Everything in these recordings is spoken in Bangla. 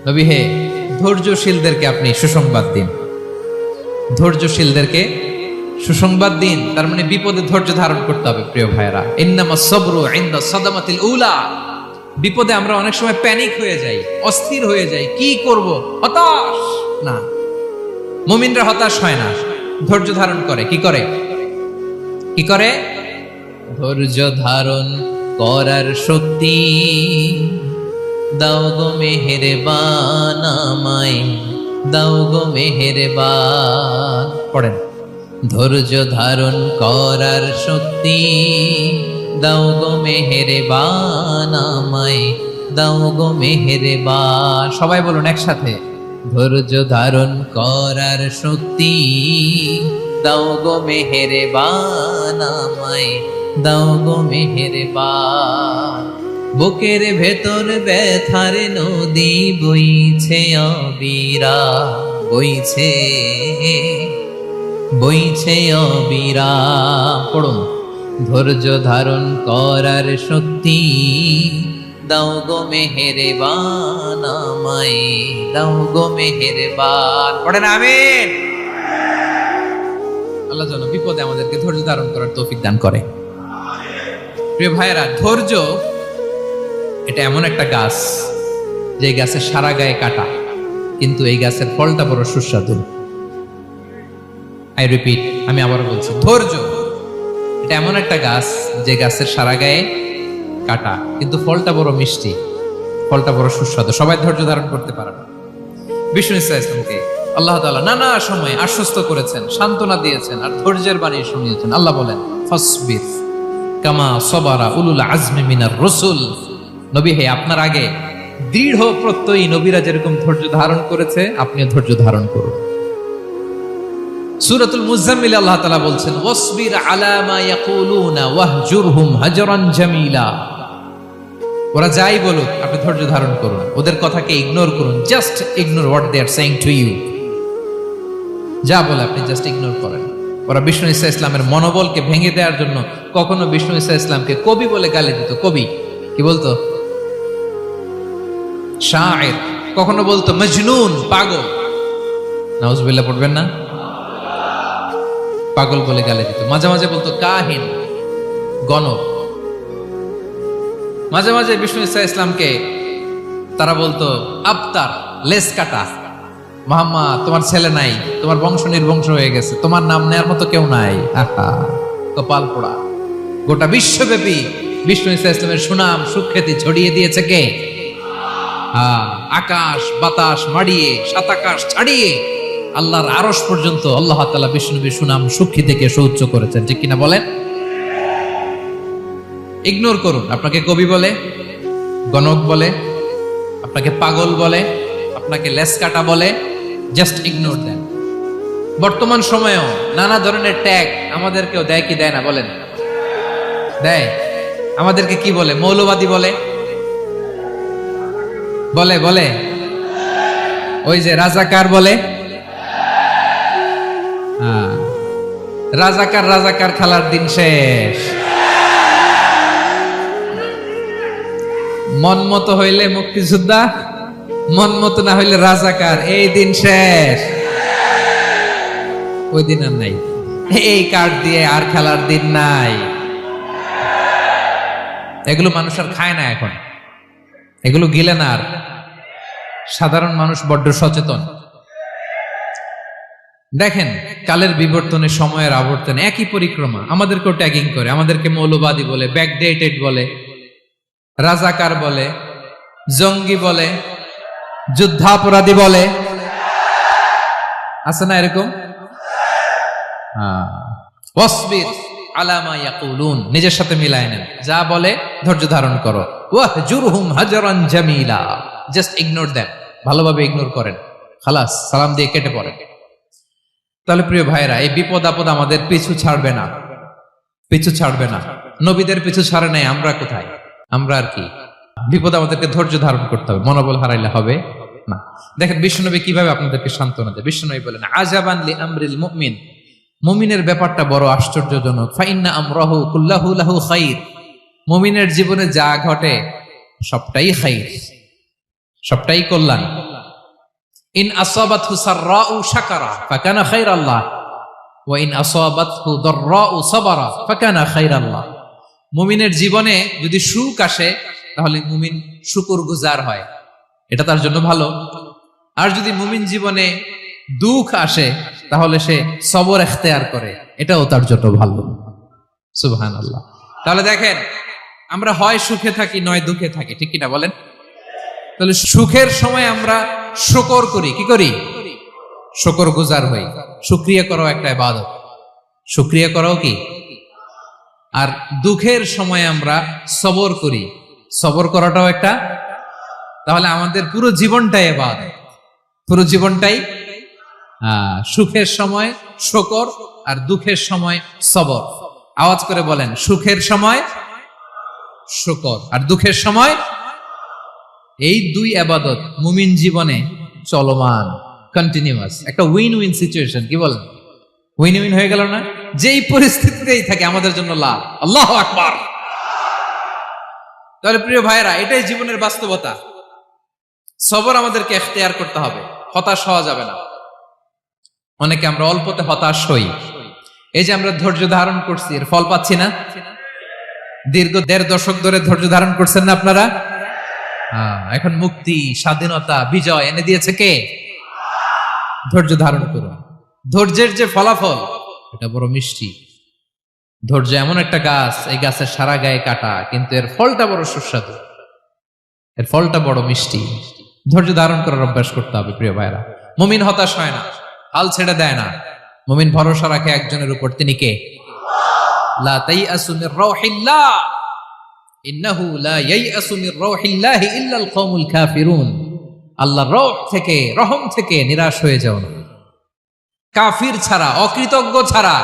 নবী হে, ধৈর্যশীলদেরকে আপনি সুসংবাদ দিন। ধৈর্যশীলদেরকে সুসংবাদ দিন, তার মানে বিপদে ধৈর্য ধারণ করতে হবে। প্রিয় ভাইরা, ইন্নামাস সাবরু ইনদা সাদামাতিল উলা। বিপদে আমরা অনেক সময় প্যানিক হয়ে যাই, অস্থির হয়ে যাই, কি করব, হতাশ। না, মুমিনরা হতাশ হয় না, ধৈর্য ধারণ করে। কি করে? কি করে? ধৈর্য ধারণ করার শক্তি দাও গো মেহেরবান আমায়, দাও গো মেহেরবান। পড়েন, ধৈর্য ধারণ করার শক্তি দাও গো মেহেরবান আমায়, দাও গো মেহেরবান। সবাই বলুন একসাথে, ধৈর্য ধারণ করার শক্তি দাও গো মেহেরবান আমায়, দাও গো মেহেরবান। বুকের ভেতর ব্যথার নদী বইছে অবিরা, বইছে বইছে অবিরা। পড়ুন, ধৈর্য ধারণ করার শক্তি দাও গো মেহেরবান আমায়, দাও গো মেহেরবান। পড়েন আমিন। আল্লাহ যেন বিপদে আমাদেরকে ধৈর্য ধারণ করার তৌফিক দান করে। প্রিয় ভাইয়েরা, ধৈর্য এটা এমন একটা গাছ, যে গাছের সারা গায়ে কাটা, কিন্তু এই গাছের ফলটা বড় সুস্বাদু। আই রিপিট, আমি আবার বলছি, ধৈর্য এটা এমন একটা গাছ, যে গাছের সারা গায়ে কাটা, কিন্তু ফলটা বড় মিষ্টি, ফলটা বড় সুস্বাদু। সবাই ধৈর্য ধারণ করতে পারে না। বিষ্ণু ইসলামকে আল্লাহ তাআলা নানা সময় আশ্বস্ত করেছেন, সান্ত্বনা দিয়েছেন, আর ধৈর্যের বাণী শুনিয়েছেন। আল্লাহ বলেন, ফাসবির কামা সাবারা উলুল আজমি মিনার রাসূল। নবী হে, আপনার আগে দৃঢ় প্রত্যয়ী নবীরা যেরকম ধৈর্য ধারণ করেছে, আপনিও ধৈর্য ধারণ করুন। সূরাতুল মুজাম্মিল আল্লাহ তাআলা বলছেন, ওয়াসবির আলা মা ইয়াকুলুনা ওয়াহজুরহুম হাজরান জামিলা। ওরা যাই বলুক, আপনি ধৈর্য ধারণ করুন, ওদের কথাকে ইগনোর করুন। Just ignore what they are saying to you. যা বলে আপনি জাস্ট ইগনোর করেন। ওরা বিষ্ণু ঈসা ইসলামের মনোবলকে ভেঙে দেওয়ার জন্য কখনো বিষ্ণু ঈসা ইসলামকে কবি বলে গালি দিত। কবি কি বলতো? শায়ের। কখনো বলতো মজনুন, পাগল। নাউজুবিল্লাহ পড়বেন না? পাগল বলে গালি দিত। মাঝে মাঝে বলতো কাহিন, গণক। মাঝে মাঝে বিষ্ণু ঈসা ইসলামকে তারা বলতো আবতার, লেস কাটা। মুহাম্মদ, তোমার ছেলে নাই, তোমার বংশ নির্বংশ হয়ে গেছে, তোমার নাম নেয়ার মতো কেউ নাই। আহা, কপাল পোড়া। গোটা বিশ্বব্যাপী বিষ্ণু ঈসা ইসলামের সুনাম সুখ্যাতি ছড়িয়ে দিয়েছে কে? আকাশ বাতাস মাড়িয়ে, সাত আকাশ ছাড়িয়ে আল্লাহর আরশ পর্যন্ত আল্লাহ তাআলা বিষ্ণুনবীর সুনাম সুখ্যাতিকে সুউচ্চ করেছেন। ঠিক কিনা বলেন? ইগনোর করুন। আপনাকে কবি বলে, গণক বলে, আপনাকে পাগল বলে, আপনাকে লেসকাটা বলে, জাস্ট ইগনোর দেন। বর্তমান সময়েও নানা ধরনের ট্যাগ আমাদেরকেও দেয় কি দেয় না বলেন? দেয়। আমাদেরকে কি বলে? মৌলবাদী বলে, বলে বলে ওই যে রাজাকার বলে। রাজাকার রাজাকার খেলার দিন শেষ। মন মতো হইলে মুক্তিযোদ্ধা, মন মতো না হইলে রাজাকার, এই দিন শেষ। ওই দিন আর নাই। এই কার্ড দিয়ে আর খেলার দিন নাই। এগুলো মানুষ আর খায় না এখন, এগুলো গিলে না আর। সাধারণ মানুষ বড্ড সচেতন। দেখেন, কালের বিবর্তনে, সময়ের আবর্তনে একই পরিক্রমা আমাদেরকেও ট্যাগিং করে। আমাদেরকে মৌলবাদী বলে, ব্যাকডেটেড বলে, রাজাকার বলে, জঙ্গি বলে, যুদ্ধাপরাধী বলে। আছে না এরকম? ওয়াসবির আলা মা ইয়াকুলুন, নিজের সাথে মিলায় নেন। যা বলে ধৈর্য ধারণ করো। ওয়াহজুরহুম হাজরান জামিলা, জাস্ট ইগনোর দেন, ভালোভাবে ইগনোর করেন, খালাস, সালাম দিয়ে কেটে পড়েন। তাহলে প্রিয় ভাইরা, এই বিপদ আপদ আমাদের পিছু ছাড়বে না, পিছু ছাড়বে না। নবীদের পিছু ছাড়ে নাই, আমরা কোথায়? আমরা আর কি? বিপদ আমাদেরকে ধৈর্য ধারণ করতে হবে, মনোবল হারাইলে হবে না। দেখেন বিশ্বনবী কিভাবে আপনাদেরকে সান্ত্বনা দেয়। বিশ্বনবী বলেন, আজাবান লি আমরিল মুমিন, মুমিনের ব্যাপারটা বড় আশ্চর্যজনক। ফাইন্না আমরাহু কুল্লাহু লাহু খাইর, মুমিনের জীবনে যা ঘটে সবটাই খাইর, সবটাই কল্যাণ। ইন আসাবাতহু সাররাউ শাকারা ফাকানা খায়রাল্লাহ ওয়া ইন আসাবাতহু দাররাউ সাবারা ফাকানা খায়রাল্লাহ। মুমিনের জীবনে যদি সুখ আসে তাহলে মুমিন শুকরগুজার হয়, এটা তার জন্য ভালো। আর যদি মুমিন জীবনে দুঃখ আসে তাহলে সে সবর ইখতিয়ার করে, এটাও তার জন্য ভালো। সুবহানাল্লাহ। তাহলে দেখেন, আমরা হয় সুখে থাকি নয় দুঃখে থাকি, ঠিক কিনা বলেন? তাহলে সুখের সময় আমরা শুকর করি, কি করি? শুকরগুজার হই। শুকরিয়া করাও একটা ইবাদত, শুকরিয়া করাও কি? আর দুঃখের সময় আমরা সবর করি, সবর করাটাও একটা। তাহলে আমাদের পুরো জীবনটাই ইবাদত, পুরো জীবনটাই সুখের সময় শুকর আর দুঃখের সময় সবর। আওয়াজ করে বলেন, সুখের সময় শুকর আর দুঃখের সময়। এই দুই ইবাদত মুমিন জীবনে চলমান, কন্টিনিউয়াস, একটা উইন উইন সিচুয়েশন। কি বলেন? উইন উইন হয়ে গেল না? যেই পরিস্থিতিতেই থাকে আমাদের জন্য লাভ। আল্লাহু আকবার। তাহলে প্রিয় ভাইরা, এটাই জীবনের বাস্তবতা। সবর আমাদেরকে ইখতিয়ার করতে হবে, হতাশ হওয়া যাবে না। অনেকে আমরা অল্পতে হতাশ হই। এই যে আমরা ধৈর্য ধারণ করছি, এর ফল পাচ্ছি না? দীর্ঘ 1.5 দশক ধরে ধৈর্য ধারণ করছেন না আপনারা? এখন মুক্তি, স্বাধীনতা, বিজয় এনে দিয়েছে কে? ধৈর্য ধারণ করুন। ধৈর্যের যে ফলাফল, এটা বড় মিষ্টি। ধৈর্য এমন একটা গাছ, এই গাছের সারা গায়ে কাটা, কিন্তু এর ফলটা বড় সুস্বাদু, এর ফলটা বড় মিষ্টি। ধৈর্য ধারণ করার অভ্যাস করতে হবে প্রিয় ভাইরা। মুমিন হতাশ হয় না, হাল ছেড়ে দেয় না। মুমিন ভরসা রাখে একজনের উপর, তিনি কে? লা তাইআসু মির রাউহিল্লাহ ইন্নাহু লা ইয়াইআসু মির রাউহিল্লাহি ইল্লাল কওমুল কাফিরুন। আল্লাহর রহ থেকে, রহম থেকে নিরাশ হয়ে যাও না। কাফির ছাড়া, অকৃতজ্ঞ ছাড়া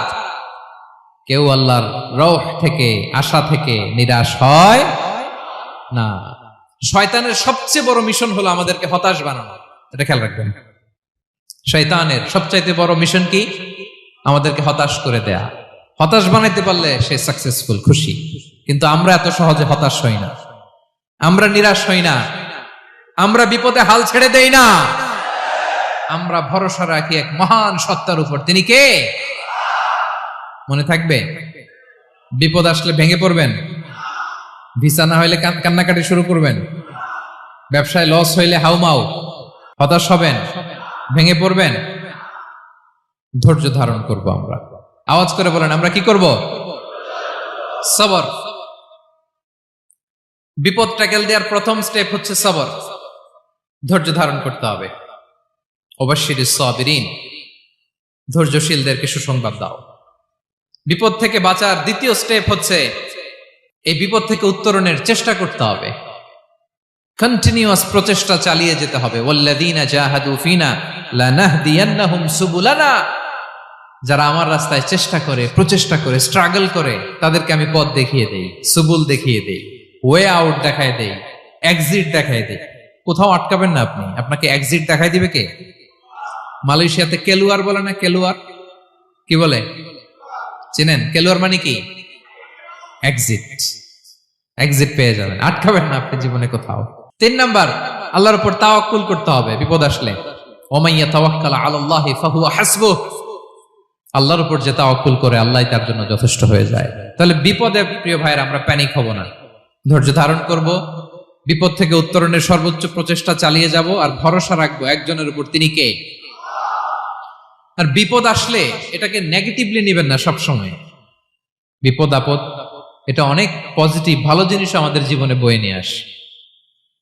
কেউ আল্লাহর রহ থেকে, আশা থেকে নিরাশ হয় না। শয়তানের সবচেয়ে বড় মিশন হলো আমাদেরকে হতাশ বানানো, এটা খেয়াল রাখবেন। শয়তানের সবচাইতে বড় মিশন কি? আমাদেরকে হতাশ করে দেয়া। হতাশ বানাইতে পারলে সে সাকসেসফুল, খুশি। কিন্তু আমরা এত সহজে হতাশ হই না, আমরা নিরাশ হই না, আমরা বিপদে হাল ছেড়ে দেই না। আমরা ভরসা রাখি এক মহান সত্তার উপর, তিনি কে? মনে থাকবে? বিপদ আসলে ভেঙে পড়বেন, ভিসা না হইলে কান্নাকাটি শুরু করবেন, ব্যবসায় লস হইলে হাউমাউ, হতাশ হবেন, ভেঙে পড়বেন। ধৈর্য ধারণ করব আমরা। আওয়াজ করে বলেন, আমরা কি করব? সবর। বিপদ ট্যাকেল দেওয়ার প্রথম স্টেপ হচ্ছে সবর, ধৈর্য ধারণ করতে হবে। ওয়াবাশশিরিস সাবিরিন, ধৈর্যশীলদেরকে সুসংবাদ দাও। বিপদ থেকে বাঁচার দ্বিতীয় স্টেপ হচ্ছে এই বিপদ থেকে উত্তরণের চেষ্টা করতে হবে। কন্টিনিউয়াস প্রচেষ্টা চালিয়ে যেতে হবে। ওয়াল্লাযীনা জাহাদু ফিনা লানাহদিয়ান্নাহুম সুবুলানা। যারা আমার রাস্তায় চেষ্টা করে, প্রচেষ্টা করে, স্ট্রাগল করে, তাদেরকে আমি পথ দেখিয়ে দেই, সুবুল দেখিয়ে দেই, ওয়ে আউট দেখায় দেই, এক্সিট দেখায় দেই। কোথাও আটকাবেন না আপনি, আপনাকে এক্সিট দেখাই দিবে কে? মালয়েশিয়াতে কেলুয়ার বলে না? কেলুয়ার কি বলে চেনেন? কেলুয়ার মানে কি? এক্সিট। এক্সিট পেয়ে যাবেন, আটকাবেন না আপনি জীবনে কোথাও। 3 নাম্বার, আল্লাহর উপর তাওয়াক্কুল করতে হবে বিপদ আসলে। ওমাইয়া তাওয়াক্কাল আলাল্লাহি ফাহুয়া হাসবুহ। আল্লাহর উপর যে তাওয়াক্কুল করে, আল্লাহই তার জন্য যথেষ্ট হয়ে যায়। তাহলে বিপদে প্রিয় ভাইরা আমরা প্যানিক হব না, ধৈর্য ধারণ করব, বিপদ থেকে উত্তরণের সর্বোচ্চ প্রচেষ্টা চালিয়ে যাব, আর ভরসা রাখবো একজনের উপর, তিনি কে? আর বিপদ আসলে এটাকে নেগেটিভলি নেবেন না সব সময়। বিপদ আপদ এটা অনেক পজিটিভ, ভালো জিনিস আমাদের জীবনে বয়ে নিয়ে আসে।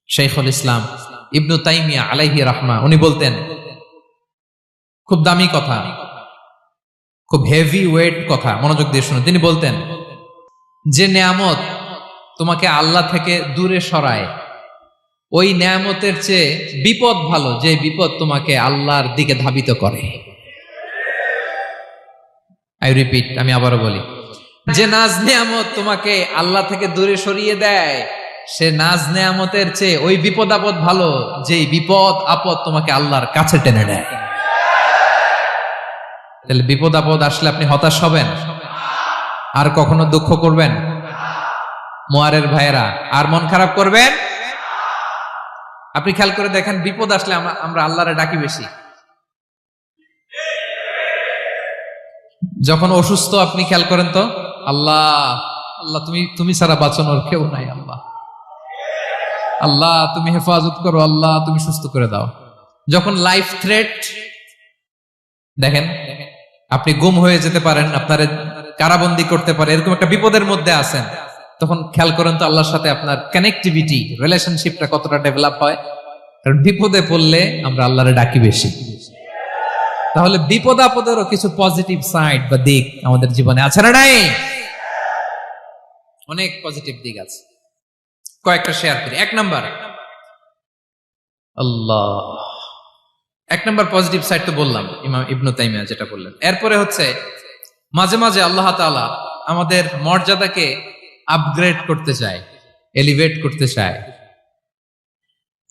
শাইখুল ইসলাম ইবনু তাইমিয়া আলাইহি রাহমা, উনি বলতেন, খুব দামি কথা, খুব হেভি ওয়েট কথা, মনোযোগ দিয়ে শুনুন। তিনি বলতেন, যে নেয়ামত তোমাকে আল্লাহ থেকে দূরে সরায়, ওই নেয়ামতের চেয়ে বিপদ ভালো, যে বিপদ তোমাকে আল্লাহর দিকে ধাবিত করে। আই রিপিট, আমি আবারও বলি, যে নাজ নেয়ামত তোমাকে আল্লাহ থেকে দূরে সরিয়ে দেয়, সে নাজ নেয়ামতের চেয়ে ওই বিপদ আপদ ভালো, যে বিপদ আপদ তোমাকে আল্লাহর কাছে টেনে নেয়। তাহলে বিপদ আপদ আসলে আপনি হতাশ হবেন? আর কখনো দুঃখ করবেন? মোয়ারের ভাইয়েরা, আর মন খারাপ করবেন? আপনি খেয়াল করে দেখেন, বিপদ আসলে আমরা আল্লাহরে ডাকি বেশি। যখন অসুস্থ আপনি খেয়াল করেন তো, আল্লাহ আল্লাহ তুমি ছাড়া বাঁচানোর কেউ নাই, আল্লাহ আল্লাহ তুমি হেফাজত করো, আল্লাহ তুমি সুস্থ করে দাও। যখন লাইফ থ্রেট, দেখেন আপনি গুম হয়ে যেতে পারেন, আপনার কারাবন্দি করতে পারে, এরকম একটা বিপদের মধ্যে আছেন, তখন খেয়াল করেন তো আল্লাহর সাথে আপনার কানেক্টিভিটি, রিলেশনশিপটা কতটা ডেভেলপ হয়। কারণ বিপদে পড়লে আমরা আল্লাহরে ডাকি বেশি। তাহলে বিপদ আপদেরও কিছু পজিটিভ সাইড বা দিক আমাদের জীবনে আছে না নাই? অনেক পজিটিভ দিক আছে, কয়েকটা শেয়ার করি। এক নাম্বার পজিটিভ সাইড তো বললাম, ইমাম ইবনু তাইমিয়া যেটা বললেন। এরপরে হচ্ছে মাঝে মাঝে আল্লাহ তাআলা আমাদের মর্যাদাকে আপগ্রেড করতে চায়, এলিভেট করতে চায়।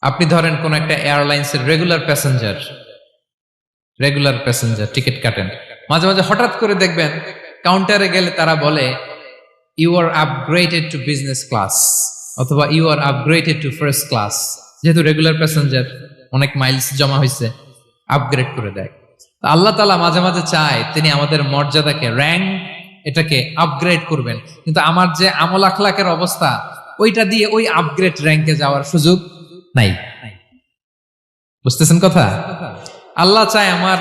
আপনি ধরেন কোন একটা এয়ারলাইন্সের রেগুলার প্যাসেঞ্জার টিকিট কাটেন, মাঝে মাঝে হঠাৎ করে দেখবেন কাউন্টারে গেলে তারা বলে you are upgraded to business class, অথবা you are upgraded to first class. যেহেতু রেগুলার প্যাসেঞ্জার, অনেক মাইলস জমা হয়েছে, আপগ্রেড করে দেয়। আল্লাহ তাআলা মাঝে মাঝে চায় তিনি আমাদের মর্যাদাকে, র্যাঙ্ক, এটাকে আপগ্রেড করবেন। কিন্তু আমার যে আমল আখলাকের অবস্থা, ওইটা দিয়ে ওই আপগ্রেড র্যাঙ্কে যাওয়ার সুযোগ নাই। বুঝতেছেন কথা? আল্লাহ চায় আমার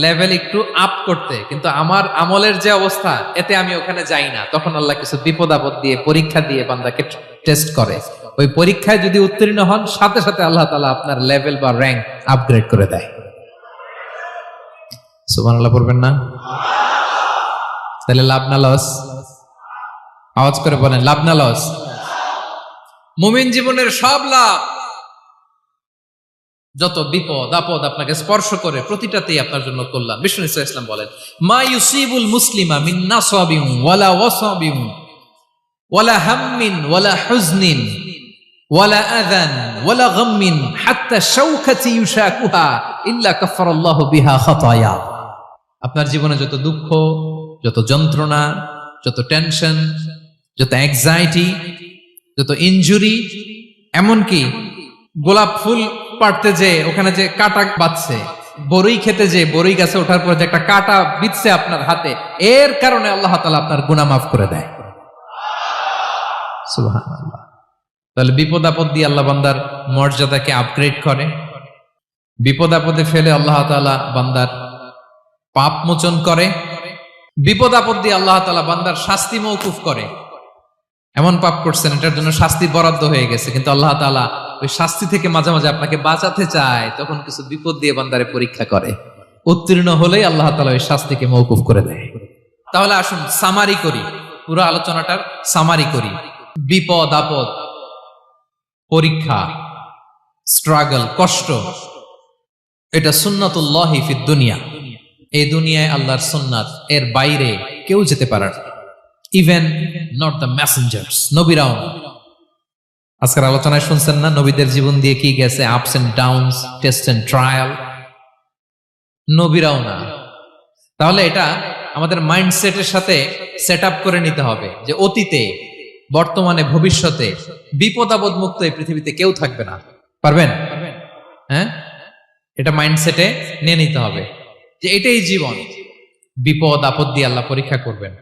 লেভেল একটু আপ করতে, কিন্তু আমার আমলের যে অবস্থা, এতে আমি ওখানে যাই না। তখন আল্লাহ কিছু বিপদ আপদ দিয়ে, পরীক্ষা দিয়ে বান্দাকে টেস্ট করে। ওই পরীক্ষায় যদি উত্তীর্ণ হন, সাথে সাথে আল্লাহ তাআলা আপনার লেভেল বা র্যাঙ্ক আপগ্রেড করে দেয়। সুবহানাল্লাহ পড়বেন না? তাহলে লাভ না লস? আওয়াজ করে বলেন, লাভ না লস? মুমিন জীবনের সব লাভ। যত বিপদ আপদ আপনাকে স্পর্শ করে, প্রতিটাতেই আপনার জন্য কল্যাণ। বিষ্ণু ইসলাম বলেন, মা ইউসিবুল মুসলিমা মিন নাসাবিন ওয়ালা ওয়াসাবিন ওয়ালা হাম্মিন ওয়ালা হুজনিন ওয়ালা আযান ওয়ালা গাম্মিন হাত্তা শাওকাতি ইউশাকুহা ইল্লা কাফারাল্লাহু বিহা খাতায়া। আপনার জীবনে যত দুঃখ, যত যন্ত্রণা, যত টেনশন, যত অ্যাংজাইটি, যত ইনজুরি, এমনকি গোলাপ ফুল পাড়তে যে ওখানে যে কাটা বাঁধছে, বরই খেতে যে বরই গাছে ওঠার পর যে একটা কাটা বিঁধছে আপনার হাতে, এর কারণে আল্লাহ তাআলা আপনার গুনাহ মাফ করে দেয়। সুবহানাল্লাহ। তাহলে বিপদ আপদ দিয়ে আল্লাহ বান্দার মর্যাদাকে আপগ্রেড করে। বিপদ আপদে ফেলে আল্লাহ তাআলা বান্দার পাপ মোচন করে। বিপদ আপদ দিয়ে আল্লাহ তাআলা বান্দার শাস্তি মওকুফ করে। এমন পাপ করছেন, এটার জন্য শাস্তি বরাদ্দ হয়ে গেছে, কিন্তু আল্লাহ তাআলা ওই শাস্তি থেকে মাঝে মাঝে আপনাকে বাঁচাতে চায়, তখন কিছু বিপদ দিয়ে বান্দারে পরীক্ষা করে। উত্তীর্ণ হলেই আল্লাহ তাআলা ওই শাস্তিকে মওকুফ করে দেয়। তাহলে আসুন সামারি করি, পুরো আলোচনাটার সামারি করি। বিপদ আপদ, পরীক্ষা, স্ট্রাগল, কষ্ট, এটা সুন্নাতুল্লাহি ফিদ দুনিয়া। এই দুনিয়ায় আল্লাহর সুন্নাত, এর বাইরে কেউ যেতে পারে না। ইভেন নট দ্য মেসেঞ্জার্স, নবীরাও না। আজকের আলোচনায় শুনছেন না নবীদের জীবন দিয়ে কি গেছে, ups and downs, test and trial, নবীরাও না। তাহলে এটা আমাদের মাইন্ডসেটের সাথে সেট আপ করে নিতে হবে যে অতীতে, বর্তমানে, ভবিষ্যতে বিপদ আপদ মুক্ত এই পৃথিবীতে কেউ থাকবে না। পারবেন? হ্যাঁ, এটা মাইন্ডসেটে নিয়ে নিতে হবে যে এটাই জীবন, বিপদ আপদ দিয়ে আল্লাহ পরীক্ষা করবেন।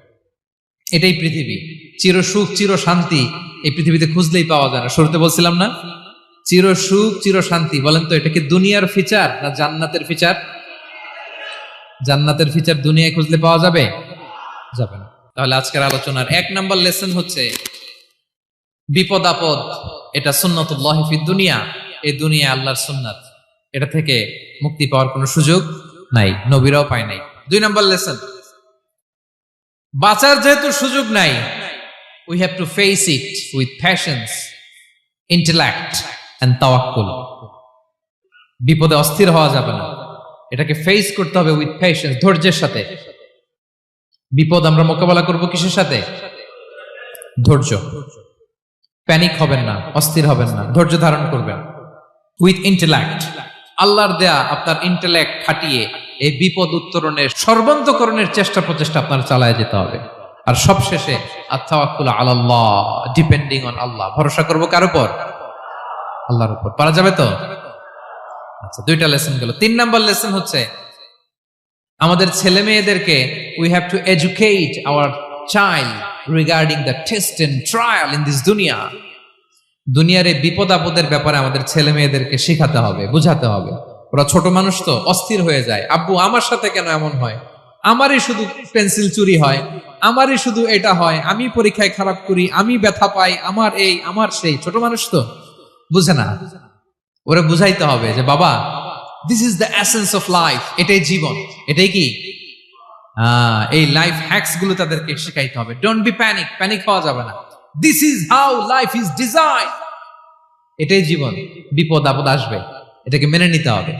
এটাই পৃথিবী। চির সুখ, চির শান্তি এই পৃথিবীতে খুঁজলেই পাওয়া যায় না। শুরুতে বলছিলাম না, চির সুখ, চির শান্তি। বলেন তো, এটা কি দুনিয়ার ফিচার না জান্নাতের ফিচার? জান্নাতের ফিচার দুনিয়ায় খুঁজলে পাওয়া যাবে? যাবে না। তাহলে আজকের আলোচনার 1 নাম্বার লেসন হচ্ছে বিপদ আপদ এটা সুন্নাতুল্লাহি ফিদ দুনিয়া। এই দুনিয়া আল্লাহর সুন্নাত, এটা থেকে মুক্তি পাওয়ার কোনো সুযোগ নাই, নবীরাও পায় নাই। 2 নাম্বার লেসন, বাঁচার যেহেতু সুযোগ নাই, we have to face it with patience, intellect and tawakkul. বিপদে অস্থির হওয়া যাবে না, এটাকে ফেস করতে হবে উইথ পেশেন্স, ধৈর্যের সাথে। বিপদ আমরা মোকাবেলা করব কিসের সাথে? ধৈর্য। প্যানিক হবেন না, অস্থির হবেন না, ধৈর্য ধারণ করবেন। উইথ ইন্টেলেক্ট, আল্লাহর দেয়া আপনার ইন্টেলেক্ট খাটিয়ে এই বিপদ উত্তরণের, সর্বান্তকরণের চেষ্টা প্রচেষ্টা আপনার চালায় যেতে হবে। আর সবশেষে আত-তাওয়াক্কুল আলাল্লাহ, ডিপেন্ডিং অন আল্লাহ, ভরসা করব কার উপর? আল্লাহর উপর। পারা যাবে তো? আচ্ছা, দুইটা লেসন গেল। 3 নাম্বার লেসন হচ্ছে আমাদের ছেলে মেয়েদেরকে we have to educate our child regarding the test and trial in this দুনিয়া। দুনিয়ার এই বিপদ আপদের ব্যাপারে আমাদের ছেলে মেয়েদেরকে শেখাতে হবে, বুঝাতে হবে। ওরা ছোট মানুষ তো অস্থির হয়ে যায়, আব্বু আমার সাথে কেন এমন হয়, আমারই শুধু পেন্সিল চুরি হয়, আমারই শুধু এটা হয়, আমি পরীক্ষায় খারাপ করি, আমি ব্যথা পাই, আমার এই আমার সেই। ছোট মানুষ তো বুঝে না। ওরা বুঝাইতে হবে যে বাবা, this is the essence of life, এটাই জীবন, এটাই কি এই লাইফ হ্যাকস গুলো তাদেরকে শেখাইতে হবে। ডোন্ট বি প্যানিক, প্যানিক হওয়া যাবে না। This is how life is design, এটাই জীবন, বিপদ আপদ আসবে, এটাকে মেনে নিতে হবে।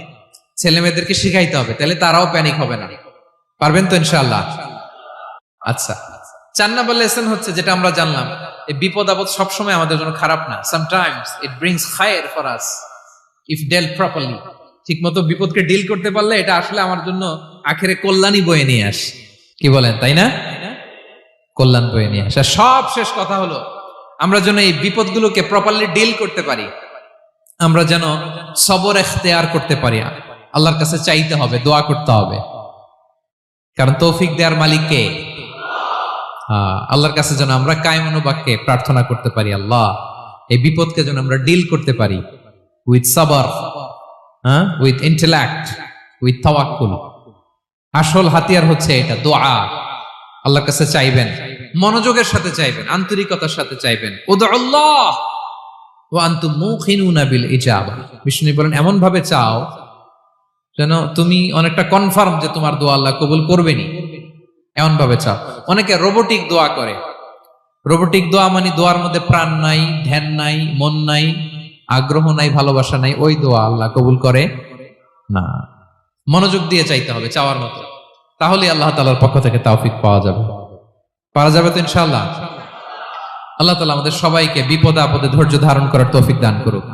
ছেলে মেয়েদেরকে শিখাইতে হবে, তাহলে তারাও প্যানিক হবে না। পারবেন তো ইনশাআল্লাহ? আচ্ছা, 4 নাম্বার লেসন হচ্ছে যেটা আমরা জানলাম, এই বিপদ আপদ সবসময় আমাদের জন্য খারাপ না। সামটাইমস ইট ব্রিংস খায়ের for us if dealt properly. ঠিক মতো বিপদকে ডিল করতে পারলে এটা আসলে আমার জন্য আখেরে কল্যাণই বয়ে নিয়ে আসে। কি বলেন, তাই না? কল্যাণ বয়ে নিয়ে আসে। সব শেষ কথা হলো, আমরা যেন এই বিপদগুলোকে প্রপারলি ডিল করতে পারি, আমরা যেন সবর ইখতিয়ার করতে পারি। আল্লাহর কাছে চাইতে হবে, দোয়া করতে হবে, কারণ তৌফিক দেওয়ার মালিক কে? আল্লাহর কাছে যেন আমরা কায়মনোবাক্যে প্রার্থনা করতে পারি, আল্লাহ এই বিপদকে যেন আমরা ডিল করতে পারি উইথ সাবর, উইথ ইন্টেলেক্ট, উইথ তাওয়াক্কুল। আসল হাতিয়ার হচ্ছে এটা, দোয়া। আল্লাহর কাছে চাইবেন, মনোযোগের সাথে চাইবেন, আন্তরিকতার সাথে চাইবেন। উদউল্লাহ ওয়া আনতুম মুকিনুনা বিল ইজাবা। বিষ্ণু বলেন এমন ভাবে চাও যেন তুমি অনেকটা কনফার্ম যে তোমার দোয়া আল্লাহ কবুল করবেনই, এমন ভাবে চাও। অনেকে রোবোটিক দোয়া করে। রোবোটিক দোয়া মানে দোয়ার মধ্যে প্রাণ নাই, ধ্যান নাই, মন নাই, আগ্রহ নাই, ভালোবাসা নাই। ওই দোয়া আল্লাহ কবুল করে না। মনোযোগ দিয়ে চাইতে হবে চাওয়ার মতো, তাহলে আল্লাহ তাআলার পক্ষ থেকে তৌফিক পাওয়া যাবে। পারা যাবে তো ইনশাআল্লাহ? আল্লাহ তাআলা আমাদের সবাইকে বিপদে আপদে ধৈর্য ধারণ করার তৌফিক দান করুক।